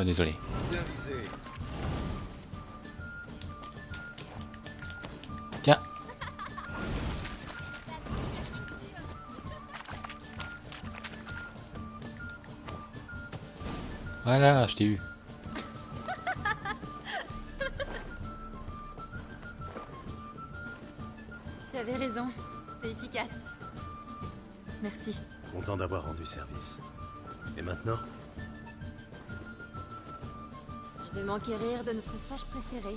Oh, désolé. Bien visé. Tiens. Voilà, je t'ai eu. Tu avais raison, c'est efficace. Merci. Content d'avoir rendu service. Et maintenant? Je vais m'enquérir de notre sage préféré.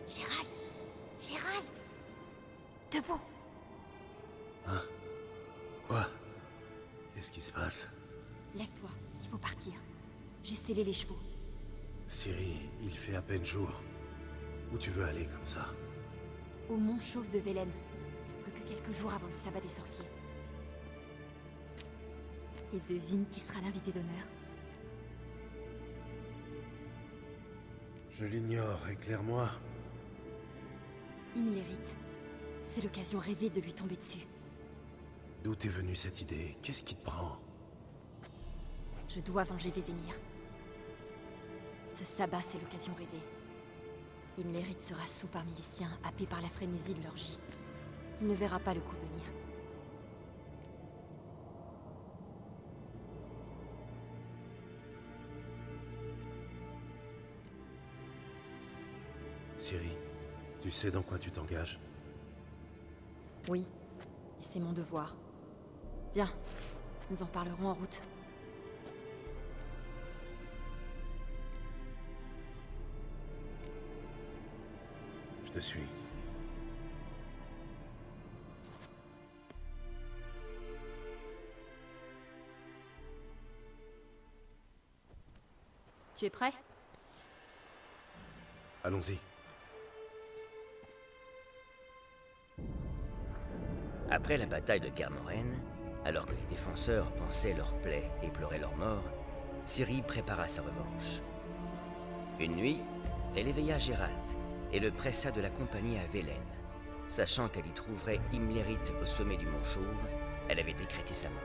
Gérald! Gérald! Debout! Quoi? Qu'est-ce qui se passe? Lève-toi, il faut partir. J'ai scellé les chevaux. Ciri, il fait à peine jour. Où tu veux aller comme ça? Au mont Chauve de Velen. Plus que quelques jours avant le sabbat des sorciers. Et devine qui sera l'invité d'honneur. Je l'ignore, éclaire-moi. Imlerith. C'est l'occasion rêvée de lui tomber dessus. D'où t'es venue cette idée? Qu'est-ce qui te prend? Je dois venger Vézémir. Ce sabbat, c'est l'occasion rêvée. Imlerith sera sous parmi les siens, happé par la frénésie de l'orgie. Il ne verra pas le coup venir. Ciri, tu sais dans quoi tu t'engages? Oui, et c'est mon devoir. Viens, nous en parlerons en route. Je te suis. Tu es prêt? Allons-y. Après la bataille de Kermoren, alors que les défenseurs pensaient leur plaie et pleuraient leur mort, Ciri prépara sa revanche. Une nuit, elle éveilla Gérald et le pressa de l'accompagner à Velen. Sachant qu'elle y trouverait Imlerith au sommet du mont Chauve, elle avait décrété sa mort.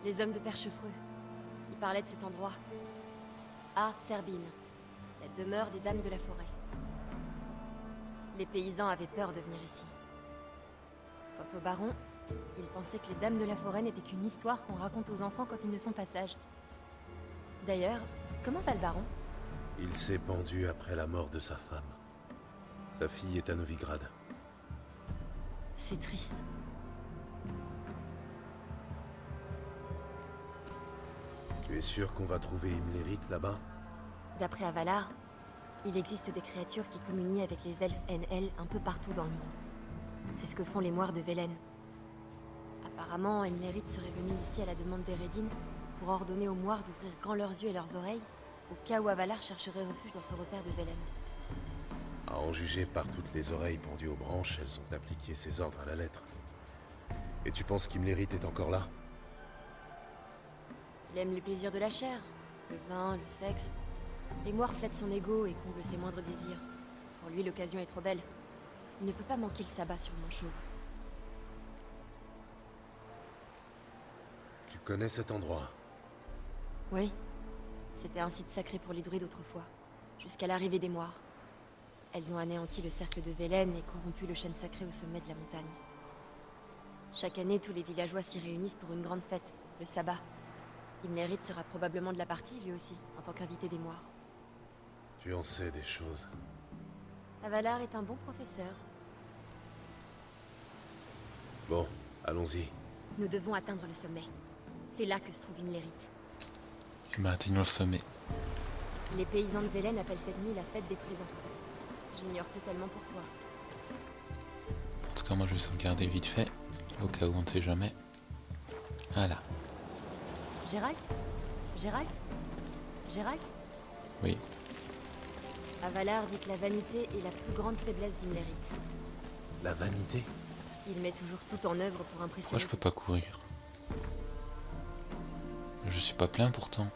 Les hommes de Perchefreux. Ils parlaient de cet endroit. Art Serbine, la demeure des dames de la forêt. Les paysans avaient peur de venir ici. Quant au baron, il pensait que les dames de la forêt n'étaient qu'une histoire qu'on raconte aux enfants quand ils ne sont pas sages. D'ailleurs, comment va le baron? Il s'est pendu après la mort de sa femme. Sa fille est à Novigrad. C'est triste. Tu es sûr qu'on va trouver Imlerit là-bas? D'après Avalar, il existe des créatures qui communient avec les elfes NL un peu partout dans le monde. C'est ce que font les moires de Velen. Apparemment, Imlerit serait venu ici à la demande d'Eredin pour ordonner aux moires d'ouvrir grand leurs yeux et leurs oreilles au cas où Avalar chercherait refuge dans ce repère de Velen. À en juger par toutes les oreilles pendues aux branches, elles ont appliqué ses ordres à la lettre. Et tu penses qu'Imlerit est encore là? Il aime les plaisirs de la chair, le vin, le sexe. Les moires flattent son ego et comblent ses moindres désirs. Pour lui, l'occasion est trop belle. Il ne peut pas manquer le sabbat sur mon chauve. Tu connais cet endroit? Oui. C'était un site sacré pour les druides autrefois, jusqu'à l'arrivée des moires. Elles ont anéanti le cercle de Velen et corrompu le chêne sacré au sommet de la montagne. Chaque année, tous les villageois s'y réunissent pour une grande fête, le sabbat. Imlerit sera probablement de la partie, lui aussi, en tant qu'invité des moires. Tu en sais des choses. Avalar est un bon professeur. Bon, allons-y. Nous devons atteindre le sommet. C'est là que se trouve Imlerit. Bah, atteignons le sommet. Les paysans de Velen appellent cette nuit la fête des présents. J'ignore totalement pourquoi. En tout cas, moi je vais sauvegarder vite fait, au cas où on ne sait jamais. Voilà. Gérald? Gérald? Gérald? Oui. Avalar dit que la vanité est la plus grande faiblesse d'Imlerit. La vanité? Il met toujours tout en œuvre pour Pourquoi impressionner. je peux pas courir? Je suis pas plein pourtant.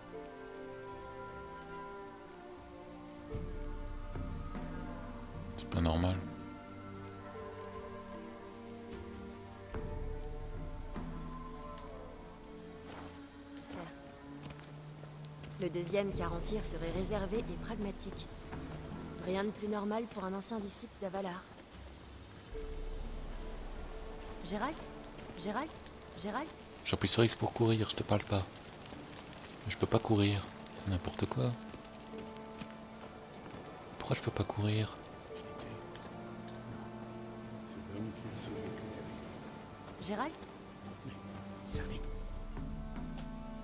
C'est pas normal. Certes. Le deuxième, Carentir, serait réservé et pragmatique. Rien de plus normal pour un ancien disciple d'Avalar. Gérald? Gérald? Gérald? J'appuie sur X pour courir, je te parle pas. Mais je peux pas courir, c'est n'importe quoi. Pourquoi je peux pas courir? C'est l'homme qui a sauvé Gérald?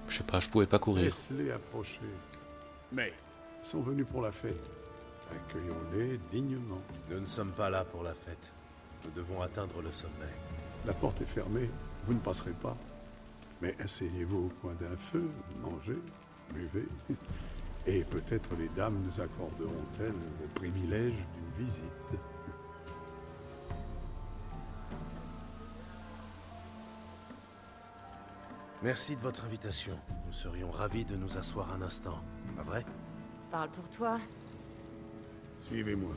Je sais pas, je pouvais pas courir. Laisse-les approcher. Mais ils sont venus pour la fête. Accueillons-les dignement. Nous ne sommes pas là pour la fête. Nous devons atteindre le sommet. La porte est fermée, vous ne passerez pas. Mais asseyez-vous au coin d'un feu, mangez, buvez. Et peut-être les dames nous accorderont-elles le privilège d'une visite. Merci de votre invitation. Nous serions ravis de nous asseoir un instant. Pas vrai? Parle pour toi. Suivez-moi.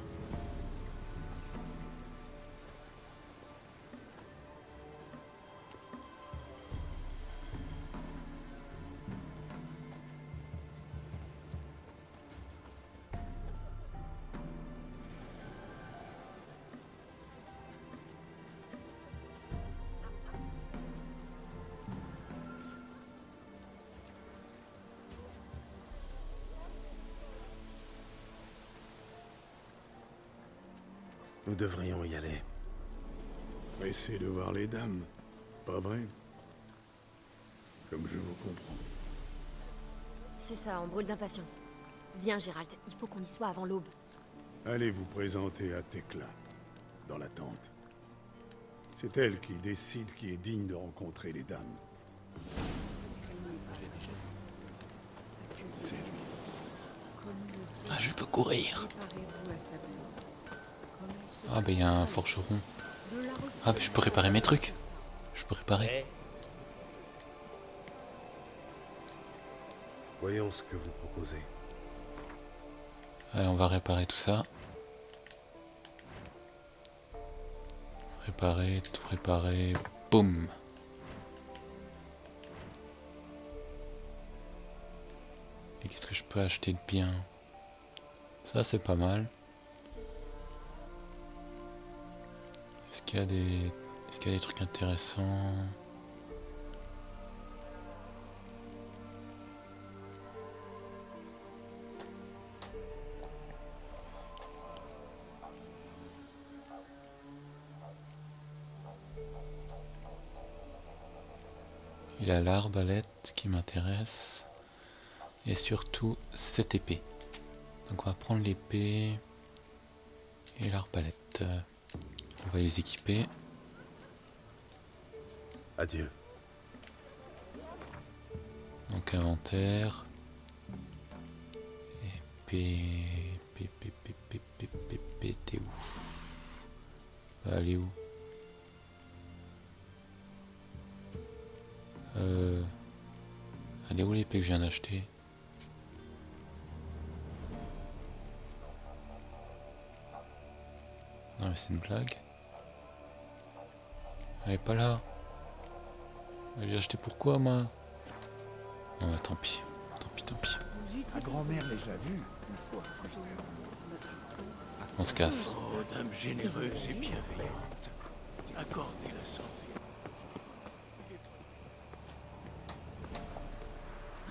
Nous devrions y aller. Pressé de voir les dames, pas vrai? Comme je vous comprends. C'est ça, on brûle d'impatience. Viens, Gérald, il faut qu'on y soit avant l'aube. Allez vous présenter à Tekla, dans la tente. C'est elle qui décide qui est digne de rencontrer les dames. C'est lui. Ah, je peux courir. Ah, bah il y a un forgeron. Ah, bah je peux réparer mes trucs. Je peux réparer. Voyons ce que vous proposez. Allez, on va réparer tout ça. Réparer, tout réparer. Boum. Et qu'est-ce que je peux acheter de bien? Ça, c'est pas mal. Est-ce qu'il y a des trucs intéressants? Il a l'arbalète qui m'intéresse. Et surtout cette épée. Donc on va prendre l'épée et l'arbalète. On va les équiper. Adieu. Donc inventaire. Épée. T'es où? Va aller où? Elle est où l'épée que je viens d'acheter? Non mais c'est une blague. Elle est pas là. J'ai acheté pourquoi moi? Non mais tant pis. Tant pis. Ma grand-mère les a vus une fois, juste On se casse. Oh, dame généreuse et bienveillante, accordez la santé.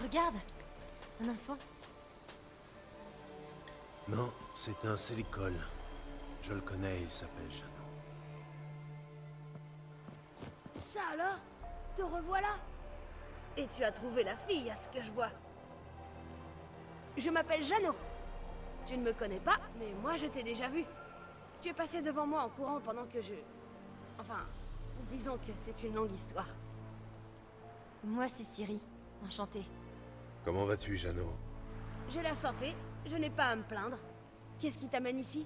Regarde, un enfant. Non, c'est un Célicole. Je le connais, il s'appelle Jeannot. Ça alors? Te revoilà? Et tu as trouvé la fille, à ce que je vois. Je m'appelle Jeannot. Tu ne me connais pas, mais moi je t'ai déjà vu. Tu es passé devant moi en courant pendant que je... Enfin, disons que c'est une longue histoire. Moi, c'est Ciri. Enchantée. Comment vas-tu, Jeannot? J'ai la santé, je n'ai pas à me plaindre. Qu'est-ce qui t'amène ici?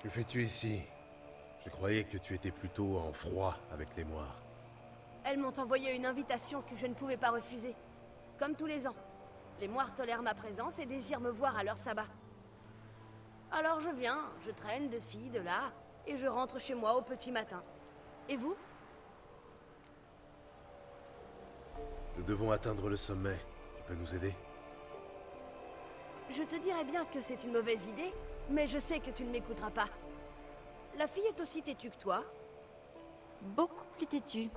Que fais-tu ici? Je croyais que tu étais plutôt en froid avec les Moires. Elles m'ont envoyé une invitation que je ne pouvais pas refuser. Comme tous les ans. Les Moires tolèrent ma présence et désirent me voir à leur sabbat. Alors je viens, je traîne de ci, de là, et je rentre chez moi au petit matin. Et vous? Nous devons atteindre le sommet. Tu peux nous aider? Je te dirais bien que c'est une mauvaise idée, mais je sais que tu ne m'écouteras pas. La fille est aussi têtue que toi. Beaucoup plus têtue.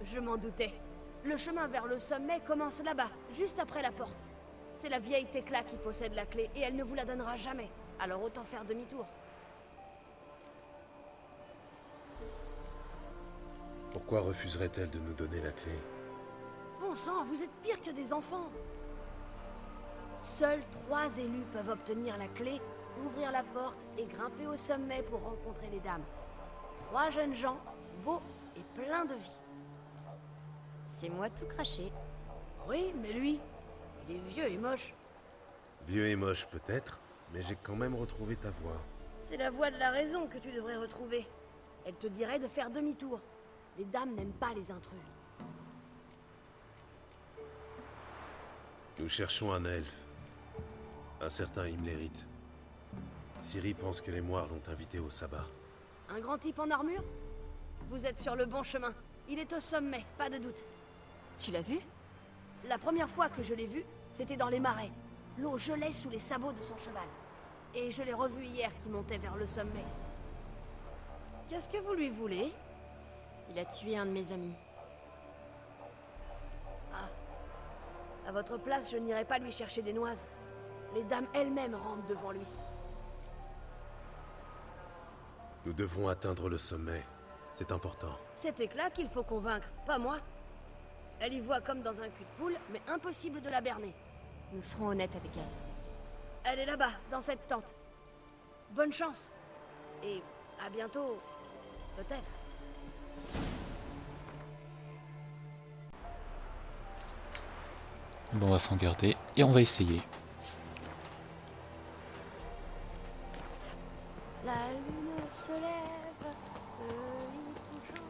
Je m'en doutais. Le chemin vers le sommet commence là-bas, juste après la porte. C'est la vieille Tecla qui possède la clé, et elle ne vous la donnera jamais. Alors autant faire demi-tour. Pourquoi refuserait-elle de nous donner la clé? Bon sang, vous êtes pire que des enfants. Seuls 3 élus peuvent obtenir la clé, ouvrir la porte et grimper au sommet pour rencontrer les dames. 3 jeunes gens, beaux et pleins de vie. C'est moi tout craché. Oui, mais lui, il est vieux et moche. Vieux et moche peut-être, mais j'ai quand même retrouvé ta voix. C'est la voix de la raison que tu devrais retrouver. Elle te dirait de faire demi-tour. Les dames n'aiment pas les intrus. Nous cherchons un elfe. Un certain Imlerite. Ciri pense que les Moires l'ont invité au sabbat. Un grand type en armure? Vous êtes sur le bon chemin. Il est au sommet, pas de doute. Tu l'as vu? La première fois que je l'ai vu, c'était dans les marais. L'eau gelait sous les sabots de son cheval. Et je l'ai revu hier qui montait vers le sommet. Qu'est-ce que vous lui voulez? Il a tué un de mes amis. À votre place, je n'irai pas lui chercher des noises. Les dames elles-mêmes rampent devant lui. Nous devons atteindre le sommet. C'est important. C'est Éclat qu'il faut convaincre, pas moi. Elle y voit comme dans un cul de poule, mais impossible de la berner. Nous serons honnêtes avec elle. Elle est là-bas, dans cette tente. Bonne chance. Et à bientôt, peut-être. Bon, on va s'en garder et on va essayer. La lune se lève, le lit couchant.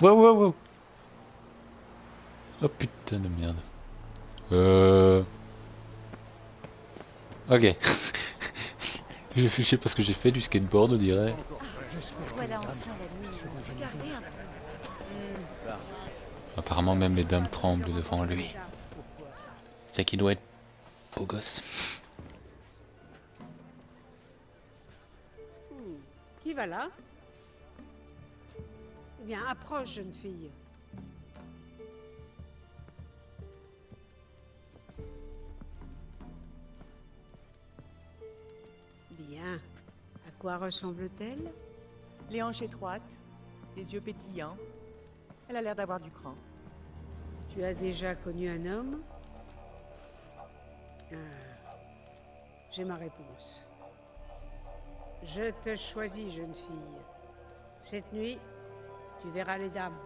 Wow. Oh putain de merde. Ok. Je sais pas ce que j'ai fait, du skateboard on dirait. Voilà enfin la nuit. Regardez un peu. Apparemment même les dames tremblent devant lui. C'est qu'il doit être beau gosse. Qui va là? Eh bien, approche, jeune fille. Bien. quoi ressemble-t-elle? Les hanches étroites, les yeux pétillants. Elle a l'air d'avoir du cran. Tu as déjà connu un homme? Ah, j'ai ma réponse. Je te choisis, jeune fille. Cette nuit, tu verras les dames.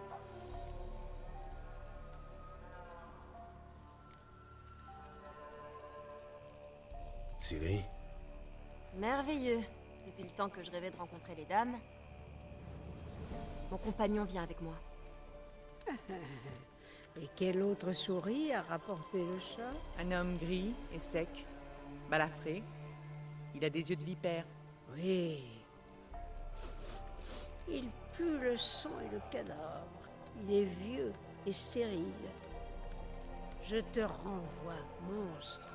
Ciri, Merveilleux. Depuis le temps que je rêvais de rencontrer les dames. Mon compagnon vient avec moi. Et quel autre souris a rapporté le chat? Un homme gris et sec, balafré. Il a des yeux de vipère. Oui. Il pue le sang et le cadavre. Il est vieux et stérile. Je te renvoie, monstre.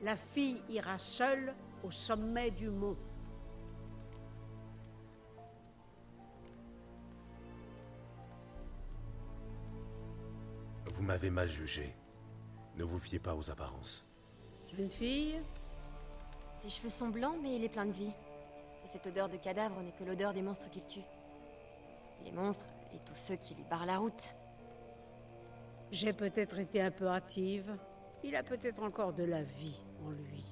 La fille ira seule au sommet du mont. vous m'avez mal jugé. Ne vous fiez pas aux apparences. Jeune fille, Ses cheveux sont blancs, mais il est plein de vie. Et cette odeur de cadavre n'est que l'odeur des monstres qu'il tue. Les monstres et tous ceux qui lui barrent la route. j'ai peut-être été un peu hâtive. Il a peut-être encore de la vie en lui.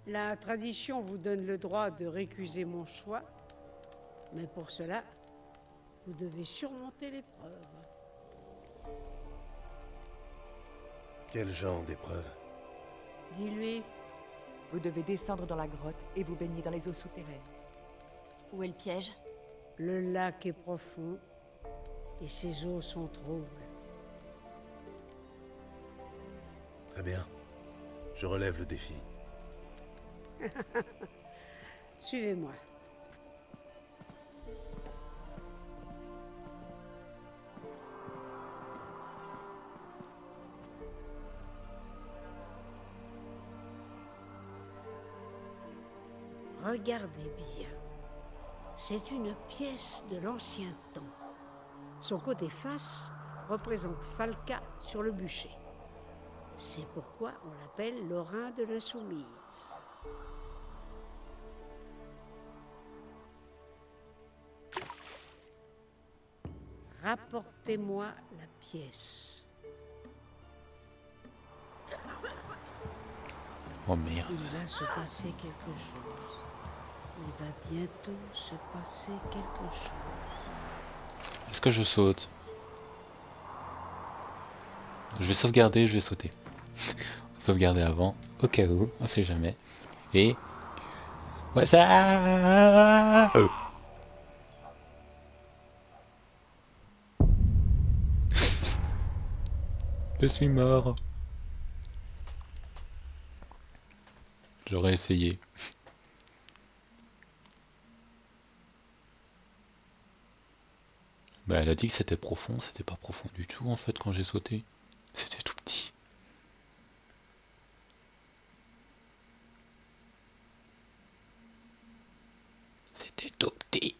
La tradition vous donne le droit de récuser mon choix, mais pour cela, vous devez surmonter l'épreuve. Quel genre d'épreuve? Dis-lui, Vous devez descendre dans la grotte et vous baigner dans les eaux souterraines. Où est le piège? le lac est profond et ses eaux sont troubles. Très bien. Je relève le défi. Suivez-moi. Regardez bien. C'est une pièce de l'ancien temps. Son côté face représente Falca sur le bûcher. C'est pourquoi on l'appelle l'Orin de l'Insoumise. Rapportez-moi la pièce. Oh merde. Il va se passer quelque chose. Il va bientôt se passer quelque chose. Est-ce que je saute? Je vais sauvegarder, je vais sauter. Sauvegarder avant, au cas où, on sait jamais. Et... ouais, ça... Je suis mort. J'aurais essayé. Bah, elle a dit que c'était profond, c'était pas profond du tout en fait quand j'ai sauté. C'était tout petit. C'était tout petit.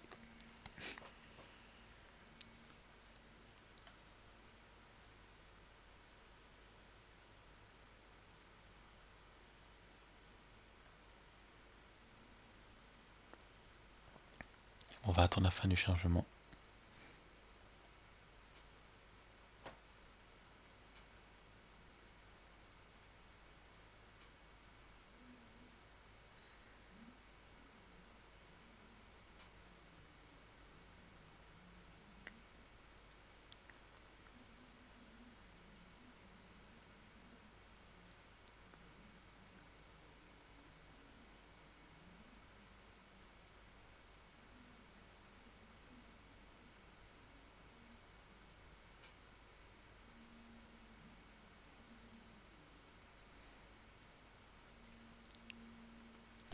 On va attendre la fin du chargement.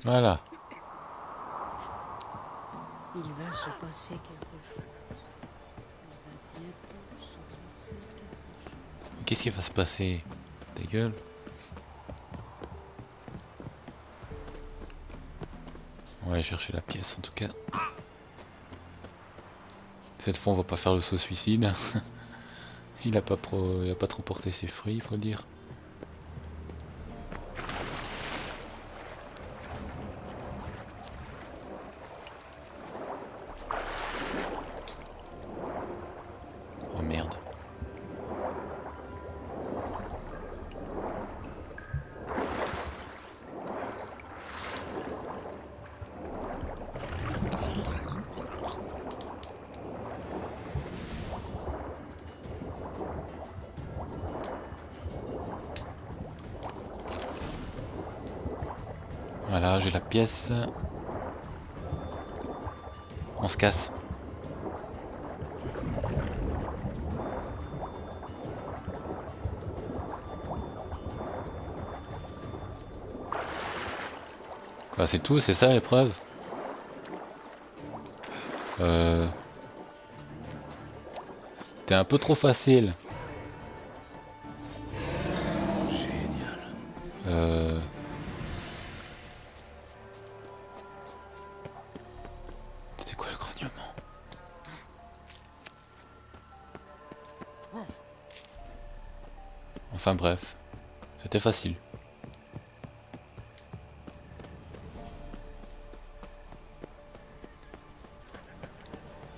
Voilà. Il va se passer quelque chose. Il va bientôt se passer quelque chose. Qu'est-ce qui va se passer? Ta gueule. On va aller chercher la pièce en tout cas. Cette fois on va pas faire le saut suicide. Il a pas trop porté ses fruits, il faut le dire. Voilà, j'ai la pièce. On se casse. Quoi, c'est tout, c'est ça l'épreuve? C'était un peu trop facile. Génial. C'était quoi le grognement? Enfin bref, c'était facile.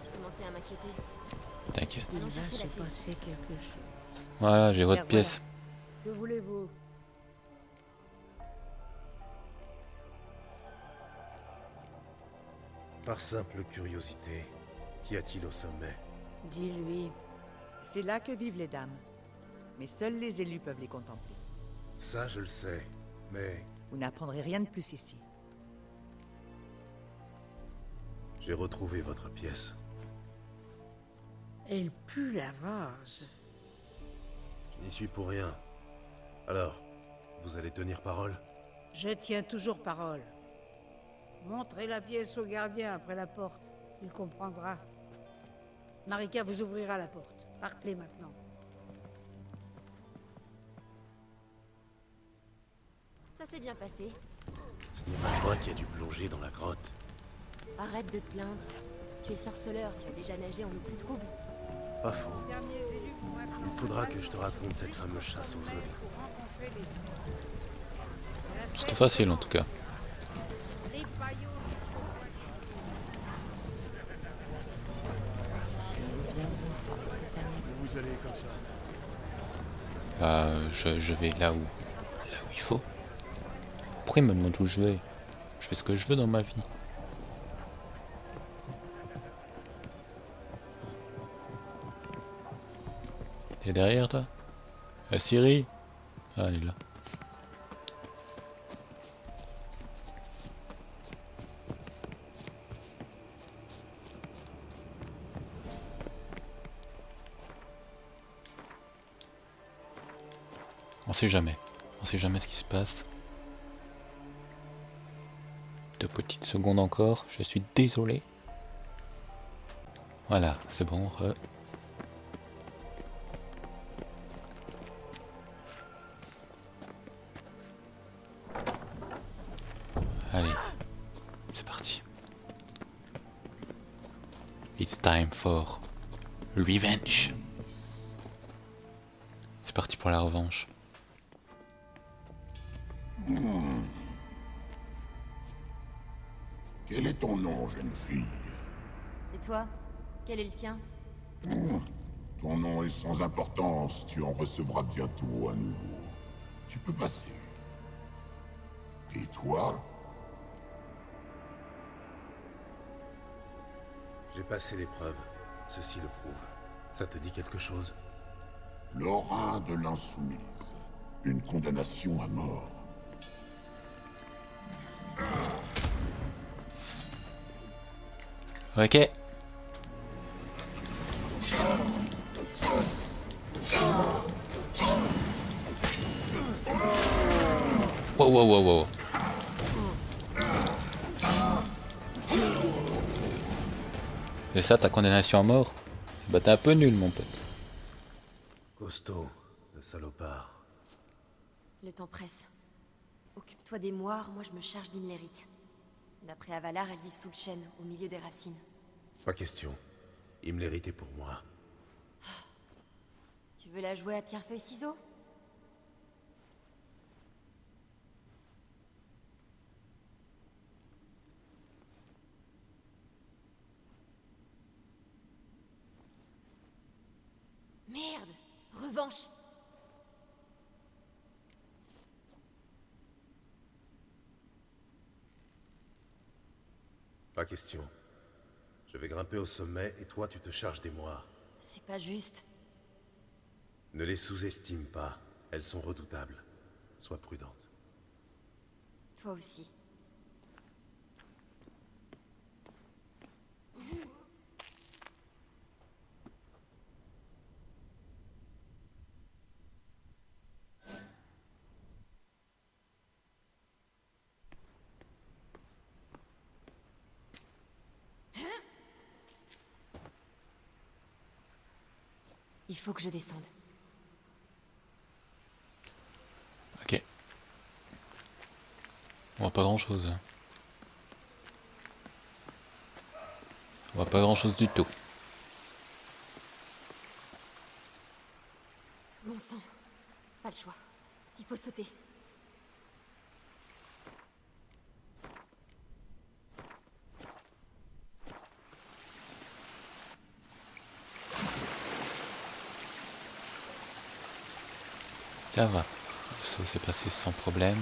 Je commençais à m'inquiéter. T'inquiète. Il Allons va chercher se la clé. passer quelque chose. Voilà, j'ai votre Bien, pièce. Que voulez-vous? Par simple curiosité, qu'y a-t-il au sommet? Dis-lui. C'est là que vivent les dames. Mais seuls les élus peuvent les contempler. Ça, je le sais, mais Vous n'apprendrez rien de plus ici. j'ai retrouvé votre pièce. Elle pue la vase. Je n'y suis pour rien. Alors, vous allez tenir parole? Je tiens toujours parole. Montrez la pièce au gardien après la porte. Il comprendra. Marika vous ouvrira la porte. Partez maintenant. Ça s'est bien passé. Ce n'est pas toi qui as dû plonger dans la grotte. Arrête de te plaindre. Tu es sorceleur, tu as déjà nagé en eau plus trouble. Pas faux. Il faudra que je te raconte cette fameuse chasse aux ogres. C'était facile en tout cas. Vous allez comme ça. Bah, je vais là où il faut. Pourquoi il me demande où je vais? Je fais ce que je veux dans ma vie. T'es derrière toi? Siri? Ah, elle est là. On sait jamais. On sait jamais ce qui se passe. 2 petites secondes encore. Je suis désolé. Voilà, c'est bon. Allez, c'est parti. It's time for revenge. C'est parti pour la revanche. Quel est ton nom, jeune fille? Et toi? Quel est le tien? Ton nom est sans importance, tu en recevras bientôt à nouveau. Tu peux passer. Et toi? J'ai passé l'épreuve. Ceci le prouve. Ça te dit quelque chose? Lorrain de l'Insoumise. Une condamnation à mort. Ok. Wow, wow, wow, wow. Et ça, ta condamnation à mort? Bah t'es un peu nul, mon pote. Costaud, le salopard. Le temps presse. Occupe-toi des moires, moi je me charge d'Imlérite. D'après Avalar, elles vivent sous le chêne, au milieu des racines. Pas question. Il me l'héritait pour moi. Tu veux la jouer à pierre-feuille-ciseaux? Merde! Revanche! Pas question. Je vais grimper au sommet et toi tu te charges des moires. C'est pas juste. Ne les sous-estime pas. Elles sont redoutables. Sois prudente. Toi aussi. Il faut que je descende. Ok. On voit pas grand chose. On voit pas grand chose du tout. Bon sang. Pas le choix. Il faut sauter. Ça va. Le saut s'est passé sans problème.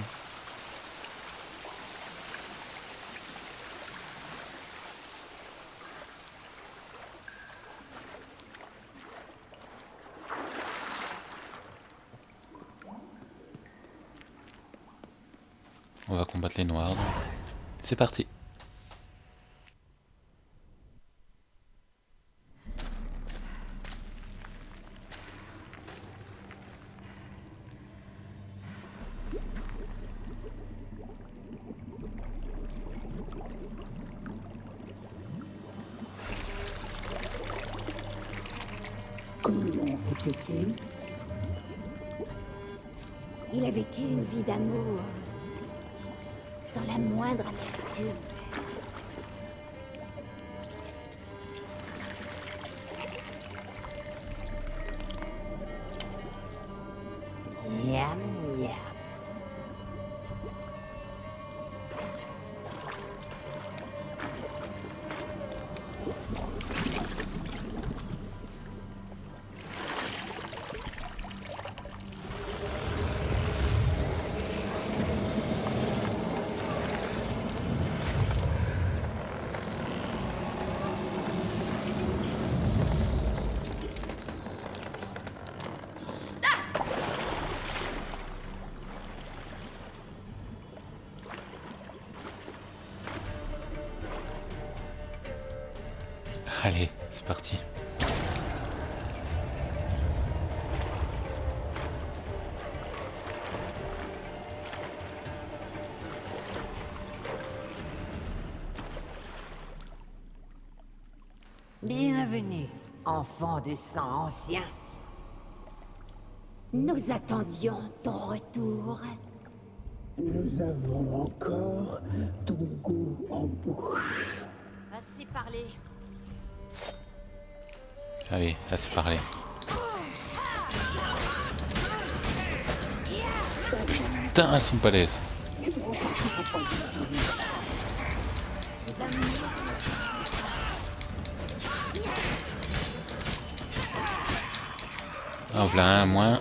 On va combattre les noirs. Donc. C'est parti. Comment était-il? Il a vécu une vie d'amour, sans la moindre amertume. Miam, miam. Allez, c'est parti. Bienvenue, enfant du sang ancien. Nous attendions ton retour. Nous avons encore ton goût en bouche. Assez parlé. Allez, assez parlé. Putain, elles sont balèzes. En voilà un moins.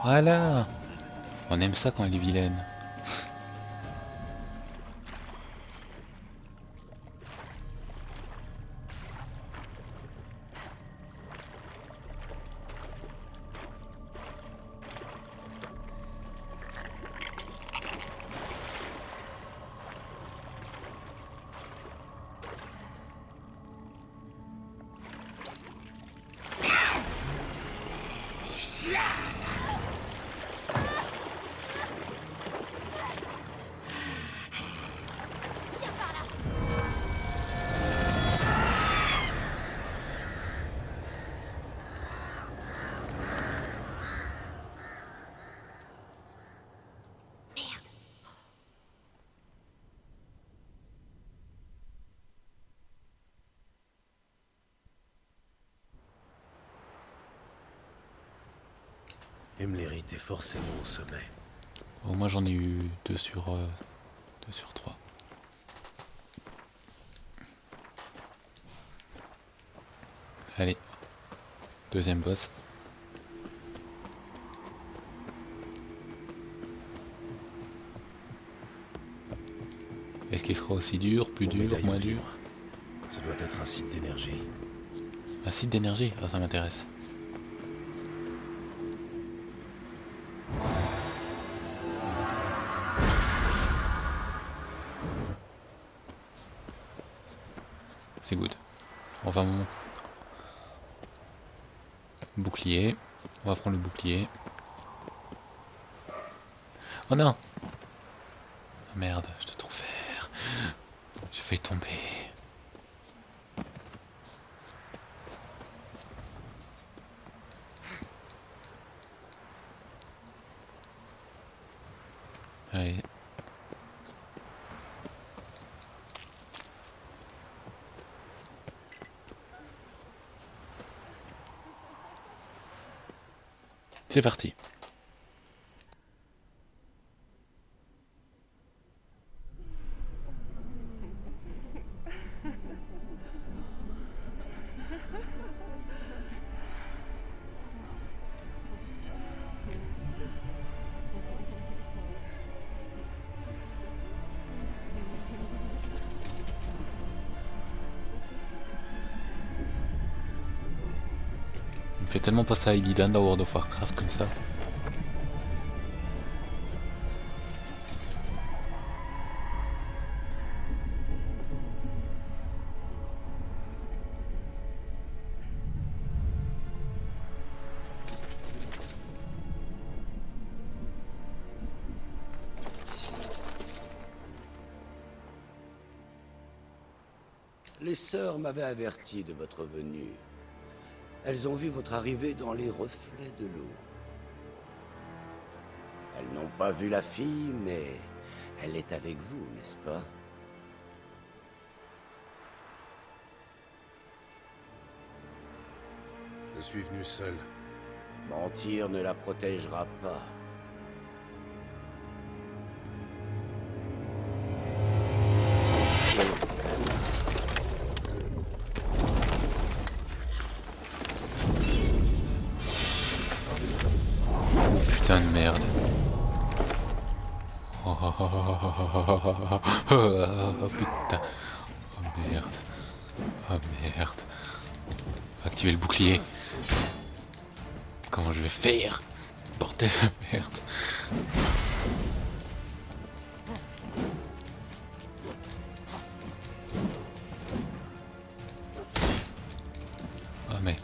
Voilà. On aime ça quand elle est vilaine. Emlérie est forcément au sommet. Oh, moi j'en ai eu 2 sur 3. Allez, deuxième boss. qui sera aussi dur, plus dur, Médaille moins au dur. vibre. Ça doit être un site d'énergie. Un site d'énergie, ah, ça m'intéresse. C'est good. On va bouclier. On va prendre le bouclier. Oh non! Oh merde, je dois tout refaire. J'ai failli tomber. Allez. C'est parti. Il me fait tellement passer à Illidan dans World of Warcraft comme ça. Les sœurs m'avaient averti de votre venue. Elles ont vu votre arrivée dans les reflets de l'eau. Elles n'ont pas vu la fille, mais elle est avec vous, n'est-ce pas? Je suis venu seul. Mentir ne la protégera pas. Putain de merde. Oh, oh, oh, oh, oh, oh, putain. Oh merde. Oh merde. Activer le bouclier. Comment je vais faire? Bordel de merde. Ah mais...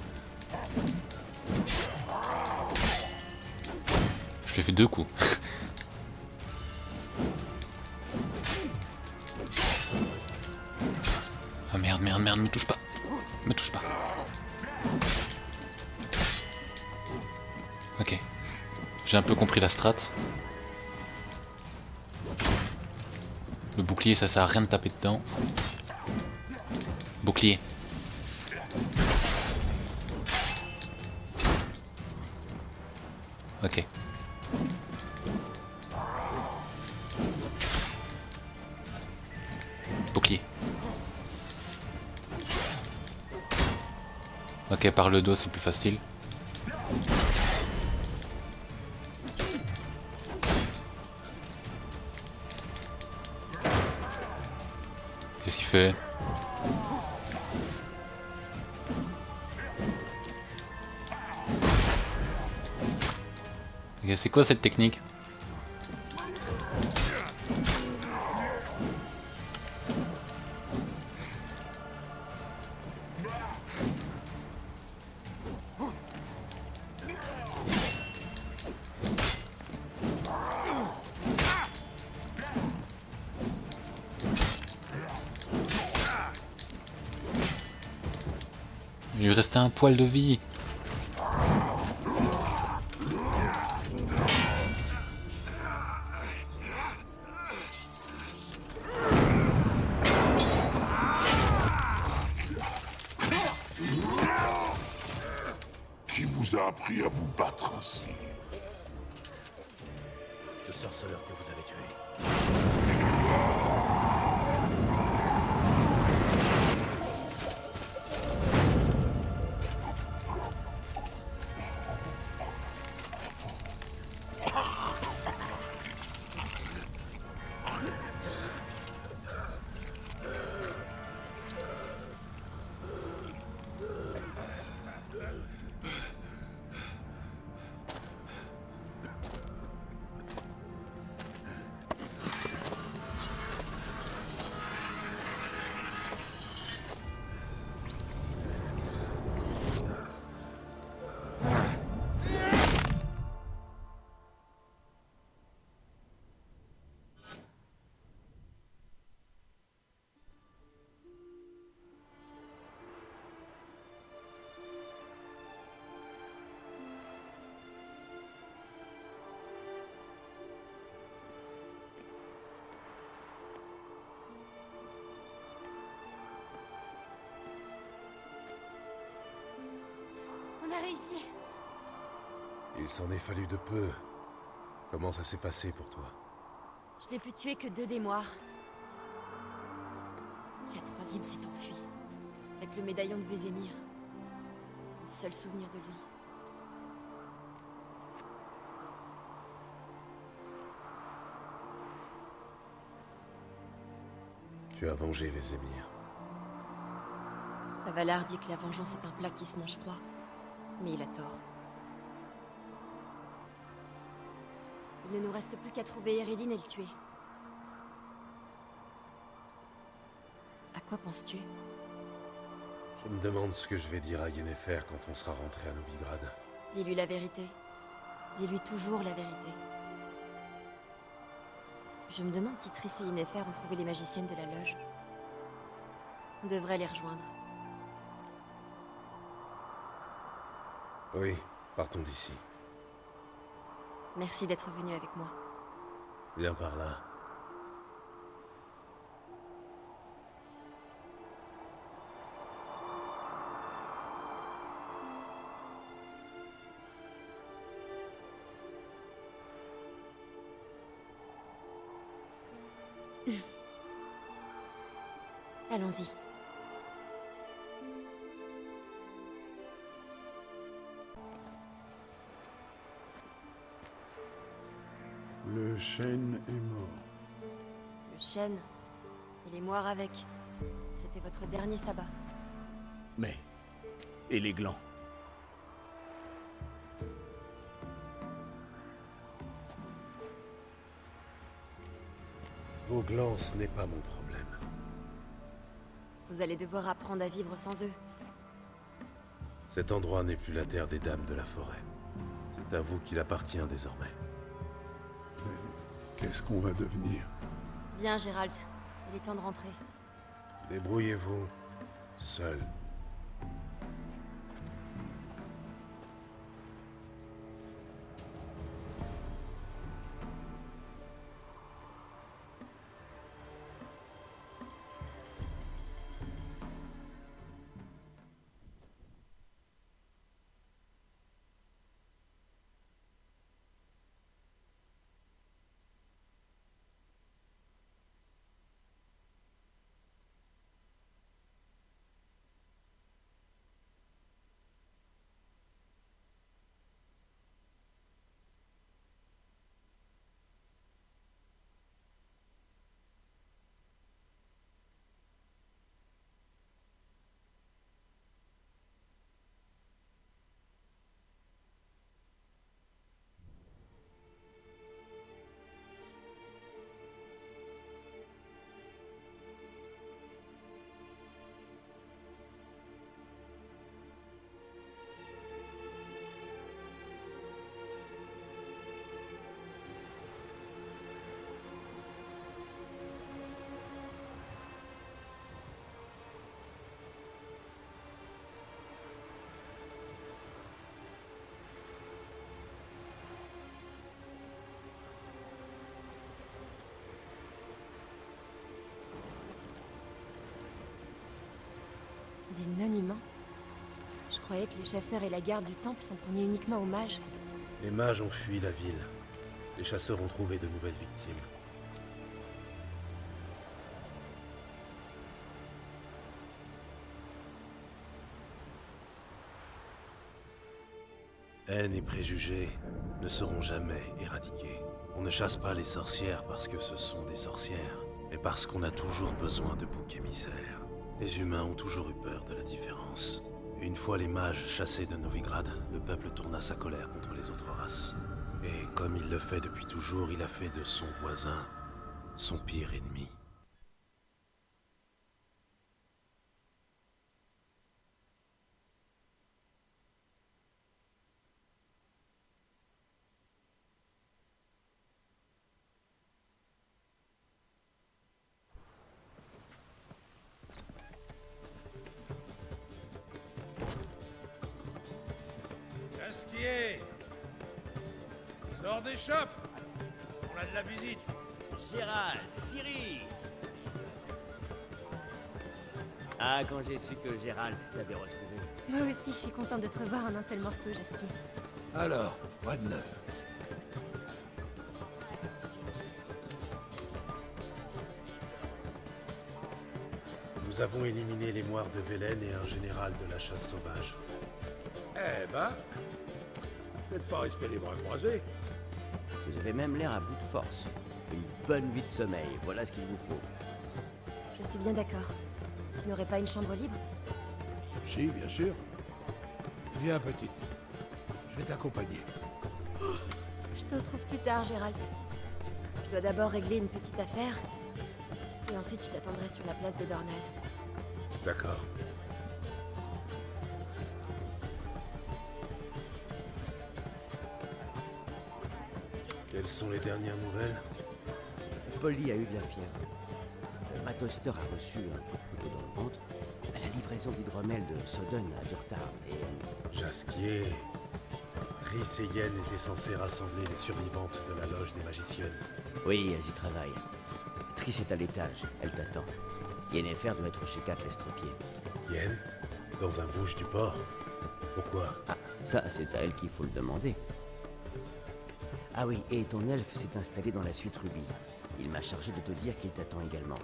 Je l'ai fait 2 coups. Ah merde, merde, merde, me touche pas. Me touche pas. Ok. J'ai un peu compris la strat. Le bouclier, ça sert à rien de taper dedans. Bouclier. Ok. Bouclier. Ok, par le dos, c'est plus facile. Qu'est-ce qu'il fait? Ok, c'est quoi cette technique? Il lui restait un poil de vie. Qui vous a appris à vous battre ainsi? Le sorceleur que vous avez tué. ici? Il s'en est fallu de peu. Comment ça s'est passé pour toi? Je n'ai pu tuer que 2 démoires. La 3e s'est enfuie, avec le médaillon de Vézémir. Le seul souvenir de lui. Tu as vengé Vézémir. Avalar dit que la vengeance est un plat qui se mange froid. Mais il a tort. Il ne nous reste plus qu'à trouver Eredin et le tuer. À quoi penses-tu? Je me demande ce que je vais dire à Yennefer quand on sera rentré à Novigrad. Dis-lui la vérité. Dis-lui toujours la vérité. Je me demande si Triss et Yennefer ont trouvé les magiciennes de la loge. On devrait les rejoindre. Oui, partons d'ici. Merci d'être venu avec moi. Viens par là. Allons-y. Le chêne est mort. Le chêne, et les moires avec. C'était votre dernier sabbat. Mais... et les glands? Vos glands, ce n'est pas mon problème. Vous allez devoir apprendre à vivre sans eux. Cet endroit n'est plus la terre des dames de la forêt. C'est à vous qu'il appartient désormais. Mais qu'est-ce qu'on va devenir? Viens, Gérald. Il est temps de rentrer. Débrouillez-vous, seul. Des non-humains? Je croyais que les chasseurs et la garde du temple s'en prenaient uniquement aux mages. Les mages ont fui la ville. Les chasseurs ont trouvé de nouvelles victimes. Haine et préjugés ne seront jamais éradiqués. On ne chasse pas les sorcières parce que ce sont des sorcières, mais parce qu'on a toujours besoin de boucs émissaires. Les humains ont toujours eu peur de la différence. Et une fois les mages chassés de Novigrad, le peuple tourna sa colère contre les autres races. Et comme il le fait depuis toujours, il a fait de son voisin son pire ennemi. Casquier! Sors des chopes! On a de la visite! Gérald, Ciri! Ah, quand j'ai su que Gérald t'avait retrouvé. Moi aussi, je suis contente de te revoir en un seul morceau, Jasky. Alors, quoi de neuf? Nous avons éliminé les moires de Velen et un général de la chasse sauvage. Eh ben, vous n'êtes pas resté les bras croisés. Vous avez même l'air à bout de force. Une bonne nuit de sommeil, voilà ce qu'il vous faut. Je suis bien d'accord. Tu n'aurais pas une chambre libre? Si, bien sûr. Viens, petite. Je vais t'accompagner. Je te retrouve plus tard, Gérald. Je dois d'abord régler une petite affaire. Et ensuite, je t'attendrai sur la place de Dornal. D'accord. Quelles sont les dernières nouvelles? Polly a eu de la fièvre. Matt Oster a reçu un coup de couteau dans le ventre à la livraison d'hydromel de Soden à Durtard et... Jasquier. Triss et Yen étaient censés rassembler les survivantes de la loge des magiciennes. Oui, elles y travaillent. Triss est à l'étage, elle t'attend. Yennefer doit être chez Kat l'estropié. Yen? Dans un bouge du port? Pourquoi? Ah, ça, c'est à elle qu'il faut le demander. Ah oui, et ton elfe s'est installé dans la suite Ruby. Il m'a chargé de te dire qu'il t'attend également.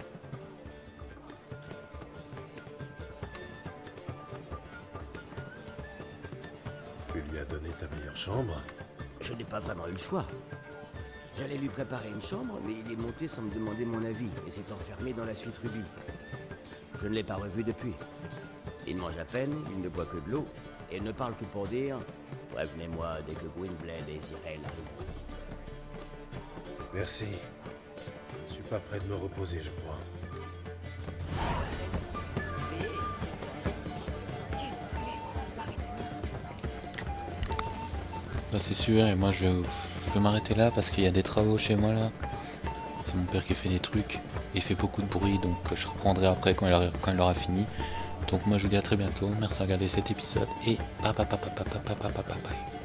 Tu lui as donné ta meilleure chambre? Je n'ai pas vraiment eu le choix. J'allais lui préparer une chambre, mais il est monté sans me demander mon avis et s'est enfermé dans la suite Ruby. Je ne l'ai pas revu depuis. Il mange à peine, il ne boit que de l'eau, et ne parle que pour dire « Prévenez-moi dès que Gwynblade et Zirael arrivent. » Merci. Je suis pas prêt de me reposer, je crois. Bah c'est sûr, et moi je vais m'arrêter là parce qu'il y a des travaux chez moi là. C'est mon père qui fait des trucs, il fait beaucoup de bruit, donc je reprendrai après quand il aura fini. Donc moi je vous dis à très bientôt, merci de regarder cet épisode et bye bye bye bye bye bye bye bye bye bye.